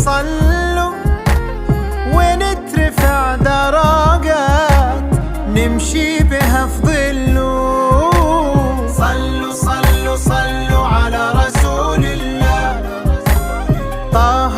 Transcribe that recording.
صلوا ونترفع درجات نمشي بها في ظله. صلوا صلوا صلوا على رسول الله طه